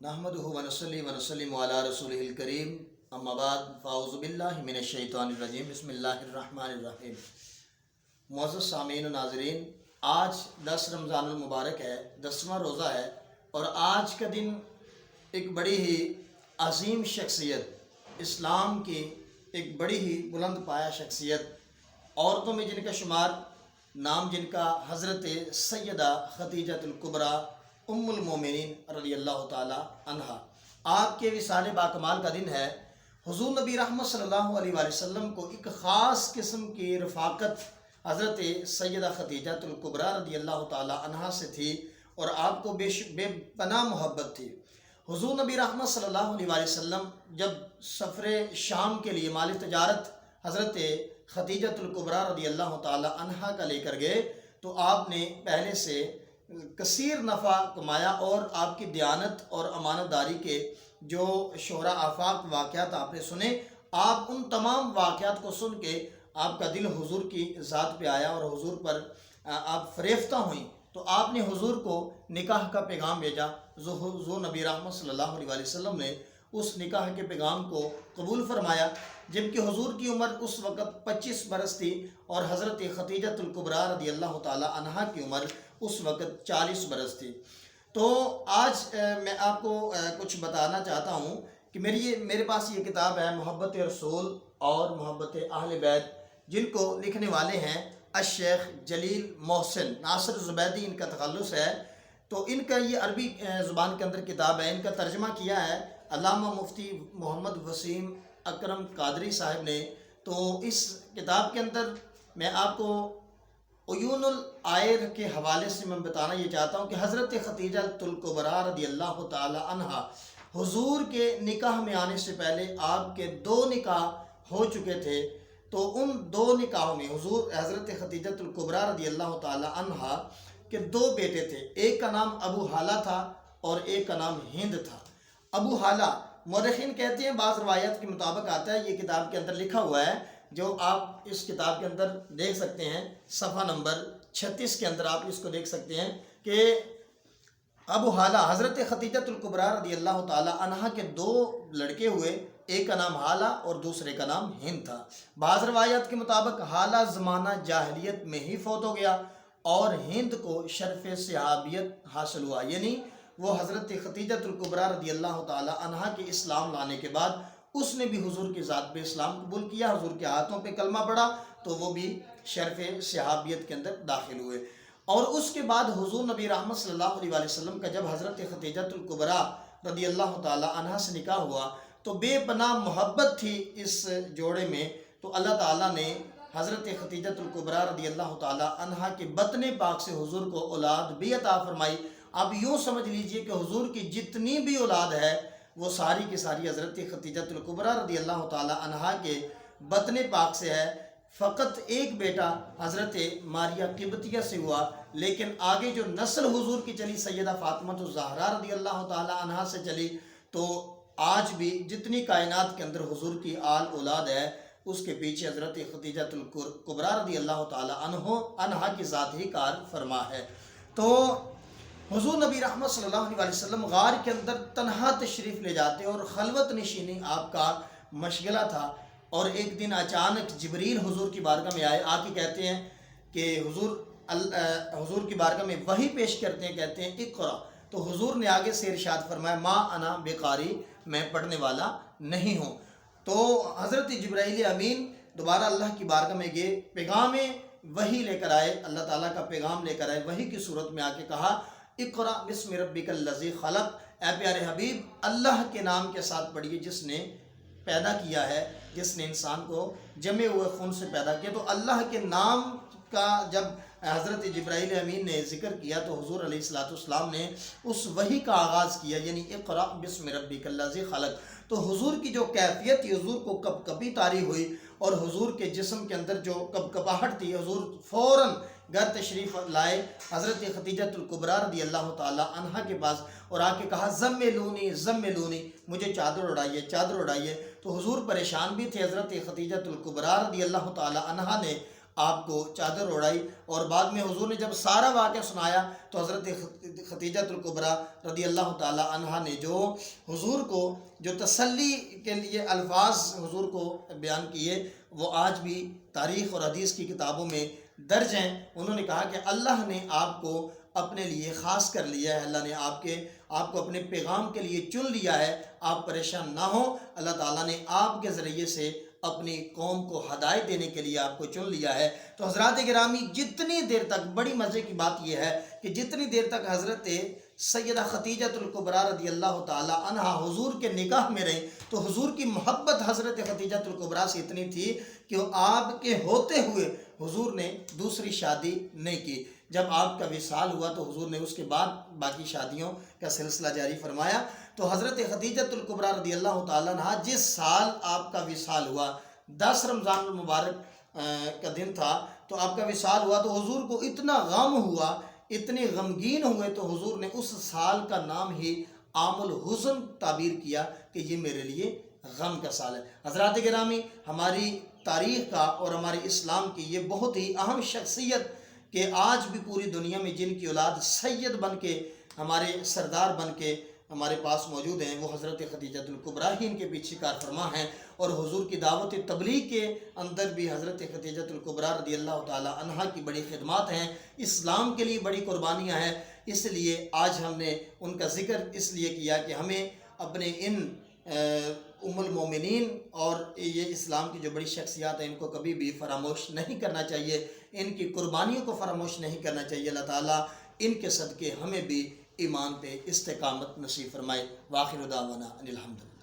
نحمدہ ونصلی ونسلم علی رسولہ الکریم اما بعد فاعوذ باللہ من الشیطان الرجیم بسم اللہ الرحمن الرحیم۔ معزز سامعین و ناظرین، آج 10 رمضان المبارک ہے، 10واں روزہ ہے، اور آج کا دن ایک بڑی ہی عظیم شخصیت، اسلام کی ایک بڑی ہی بلند پایہ شخصیت، عورتوں میں جن کا شمار، نام جن کا حضرت سیدہ خدیجہ الکبری ام المومنین رضی اللہ تعالی عنہا، آپ کے وصال باکمال کا دن ہے۔ حضور نبی رحمت صلی اللہ علیہ وآلہ وسلم کو ایک خاص قسم کی رفاقت حضرت سیدہ خدیجہ الکبری رضی اللہ تعالی عنہا سے تھی، اور آپ کو بے پناہ محبت تھی۔ حضور نبی رحمت صلی اللہ علیہ وآلہ وسلم جب سفر شام کے لیے مال تجارت حضرت خدیجہ الکبری رضی اللہ تعالی عنہا کا لے کر گئے، تو آپ نے پہلے سے کثیر نفع کمایا، اور آپ کی دیانت اور امانت داری کے جو شہرا آفاق واقعات آپ نے سنے، آپ ان تمام واقعات کو سن کے آپ کا دل حضور کی ذات پہ آیا، اور حضور پر آپ فریفتہ ہوئیں، تو آپ نے حضور کو نکاح کا پیغام بھیجا۔ حضور نبی رحمت صلی اللہ علیہ وآلہ وسلم نے اس نکاح کے پیغام کو قبول فرمایا، جبکہ حضور کی عمر اس وقت 25 برس تھی، اور حضرت خدیجہ الکبری رضی اللہ تعالی عنہا کی عمر اس وقت 40 برس تھی۔ تو آج میں آپ کو کچھ بتانا چاہتا ہوں کہ میرے پاس یہ کتاب ہے محبت رسول اور محبت اہل بیت، جن کو لکھنے والے ہیں الشیخ جلیل محسن ناصر زبیدی، ان کا تخلص ہے۔ تو ان کا یہ عربی زبان کے اندر کتاب ہے، ان کا ترجمہ کیا ہے علامہ مفتی محمد وسیم اکرم قادری صاحب نے۔ تو اس کتاب کے اندر میں آپ کو عیون العائر کے حوالے سے میں بتانا یہ چاہتا ہوں کہ حضرت خدیجہ الکبری رضی اللہ تعالی عنہا حضور کے نکاح میں آنے سے پہلے آپ کے 2 نکاح ہو چکے تھے۔ تو ان 2 نکاحوں میں حضرت خدیجہ الکبری رضی اللہ تعالی عنہا کے 2 بیٹے تھے، ایک کا نام ابو حالہ تھا اور ایک کا نام ہند تھا۔ ابو حالہ، مورخین کہتے ہیں، بعض روایت کے مطابق آتا ہے، یہ کتاب کے اندر لکھا ہوا ہے، جو آپ اس کتاب کے اندر دیکھ سکتے ہیں، صفحہ نمبر 36 کے اندر آپ اس کو دیکھ سکتے ہیں کہ ابو حالہ حضرت خدیجہ الکبری رضی اللہ تعالی عنہا کے 2 لڑکے ہوئے، ایک کا نام حالہ اور دوسرے کا نام ہند تھا۔ بعض روایت کے مطابق حالہ زمانہ جاہلیت میں ہی فوت ہو گیا، اور ہند کو شرف صحابیت حاصل ہوا، یعنی وہ حضرت خدیجہ الکبری رضی اللہ تعالی عنہا کے اسلام لانے کے بعد اس نے بھی حضور کی ذات پہ اسلام قبول کیا، حضور کے ہاتھوں پہ کلمہ پڑھا، تو وہ بھی شرف صحابیت کے اندر داخل ہوئے۔ اور اس کے بعد حضور نبی رحمت صلی اللہ علیہ وآلہ وسلم کا جب حضرت خدیجہ الکبری رضی اللہ تعالی عنہا سے نکاح ہوا، تو بے پناہ محبت تھی اس جوڑے میں، تو اللہ تعالیٰ نے حضرت خدیجہ الکبری رضی اللہ تعالی عنہا کے بطن پاک سے حضور کو اولاد بھی عطا فرمائی۔ اب یوں سمجھ لیجئے کہ حضور کی جتنی بھی اولاد ہے، وہ ساری کی ساری حضرت خدیجہ الکبری رضی اللہ تعالی عنہا کے بطن پاک سے ہے۔ فقط ایک بیٹا حضرت ماریہ قبطیہ سے ہوا، لیکن آگے جو نسل حضور کی چلی سیدہ فاطمہ الزہرا رضی اللہ تعالی عنہا سے چلی، تو آج بھی جتنی کائنات کے اندر حضور کی آل اولاد ہے، اس کے پیچھے حضرت خدیجہ الکبری رضی اللہ تعالی عنہا کی ذات ہی کار فرما ہے۔ تو حضور نبی رحمت صلی اللہ علیہ وسلم غار کے اندر تنہا تشریف لے جاتے، اور خلوت نشینی آپ کا مشغلہ تھا۔ اور ایک دن اچانک جبریل حضور کی بارگاہ میں آئے، آ کے کہتے ہیں کہ حضور کی بارگاہ میں وحی پیش کرتے ہیں، کہتے ہیں اقرا۔ تو حضور نے آگے سے ارشاد فرمایا، ما انا بقاری، میں پڑھنے والا نہیں ہوں۔ تو حضرت جبرائیل امین دوبارہ اللہ کی بارگاہ میں گئے، پیغام وحی لے کر آئے، اللہ تعالیٰ کا پیغام لے کر آئے، وحی کی صورت میں آ کے کہا، اقرا بسم ربک الذی خلق، اے پیارے حبیب اللہ کے نام کے ساتھ پڑھیے جس نے پیدا کیا ہے، جس نے انسان کو جمے ہوئے خون سے پیدا کیا۔ تو اللہ کے نام کا جب حضرت جبرائیل امین نے ذکر کیا، تو حضور علیہ السلام نے اس وحی کا آغاز کیا، یعنی اقرا بسم ربک الذی خلق۔ تو حضور کی جو کیفیت تھی، حضور کو کپکپی طاری ہوئی، اور حضور کے جسم کے اندر جو کپکپاہٹ تھی، حضور فوراً گھر تشریف لائے حضرت خدیجہ الکبری رضی اللہ تعالی عنہا کے پاس، اور آ کے کہا، زملونی زملونی، مجھے چادر اڑائیے چادر اڑائیے۔ تو حضور پریشان بھی تھے، حضرت خدیجہ الکبری رضی اللہ تعالی عنہا نے آپ کو چادر اڑائی، اور بعد میں حضور نے جب سارا واقعہ سنایا تو حضرت خدیجہ الکبریٰ رضی اللہ تعالی عنہا نے جو حضور کو جو تسلی کے لیے الفاظ حضور کو بیان کیے وہ آج بھی تاریخ اور حدیث کی کتابوں میں درج ہیں۔ انہوں نے کہا کہ اللہ نے آپ کو اپنے لیے خاص کر لیا ہے، اللہ نے آپ کو اپنے پیغام کے لیے چن لیا ہے، آپ پریشان نہ ہوں، اللہ تعالیٰ نے آپ کے ذریعے سے اپنی قوم کو ہدایت دینے کے لیے آپ کو چن لیا ہے۔ تو حضرات گرامی، جتنی دیر تک، بڑی مزے کی بات یہ ہے کہ جتنی دیر تک حضرت سیدہ خدیجہ الکبریٰ رضی اللہ تعالی عنہا حضور کے نکاح میں رہیں تو حضور کی محبت حضرت خدیجہ الکبریٰ سے اتنی تھی کہ آپ کے ہوتے ہوئے حضور نے دوسری شادی نہیں کی۔ جب آپ کا وصال ہوا تو حضور نے اس کے بعد باقی شادیوں کا سلسلہ جاری فرمایا۔ تو حضرت خدیجہ الکبریٰ رضی اللہ تعالیٰ عنہا جس سال آپ کا وصال ہوا، 10 رمضان المبارک کا دن تھا، تو آپ کا وصال ہوا تو حضور کو اتنا غم ہوا، اتنے غمگین ہوئے، تو حضور نے اس سال کا نام ہی عام الحزن تعبیر کیا کہ یہ میرے لیے غم کا سال ہے۔ حضرات گرامی، ہماری تاریخ کا اور ہمارے اسلام کی یہ بہت ہی اہم شخصیت کہ آج بھی پوری دنیا میں جن کی اولاد سید بن کے، ہمارے سردار بن کے ہمارے پاس موجود ہیں، وہ حضرت خدیجہ الکبریٰ ہی ان کے پیچھے کار فرما ہیں۔ اور حضور کی دعوت تبلیغ کے اندر بھی حضرت خدیجہ الکبریٰ رضی اللہ تعالی عنہا کی بڑی خدمات ہیں، اسلام کے لیے بڑی قربانیاں ہیں۔ اس لیے آج ہم نے ان کا ذکر اس لیے کیا کہ ہمیں اپنے ان ام المومنین اور یہ اسلام کی جو بڑی شخصیات ہیں ان کو کبھی بھی فراموش نہیں کرنا چاہیے، ان کی قربانیوں کو فراموش نہیں کرنا چاہیے۔ اللہ تعالیٰ ان کے صدقے ہمیں بھی ایمان پہ استقامت نصیب فرمائے۔ وآخر دعوانا ان الحمدللہ۔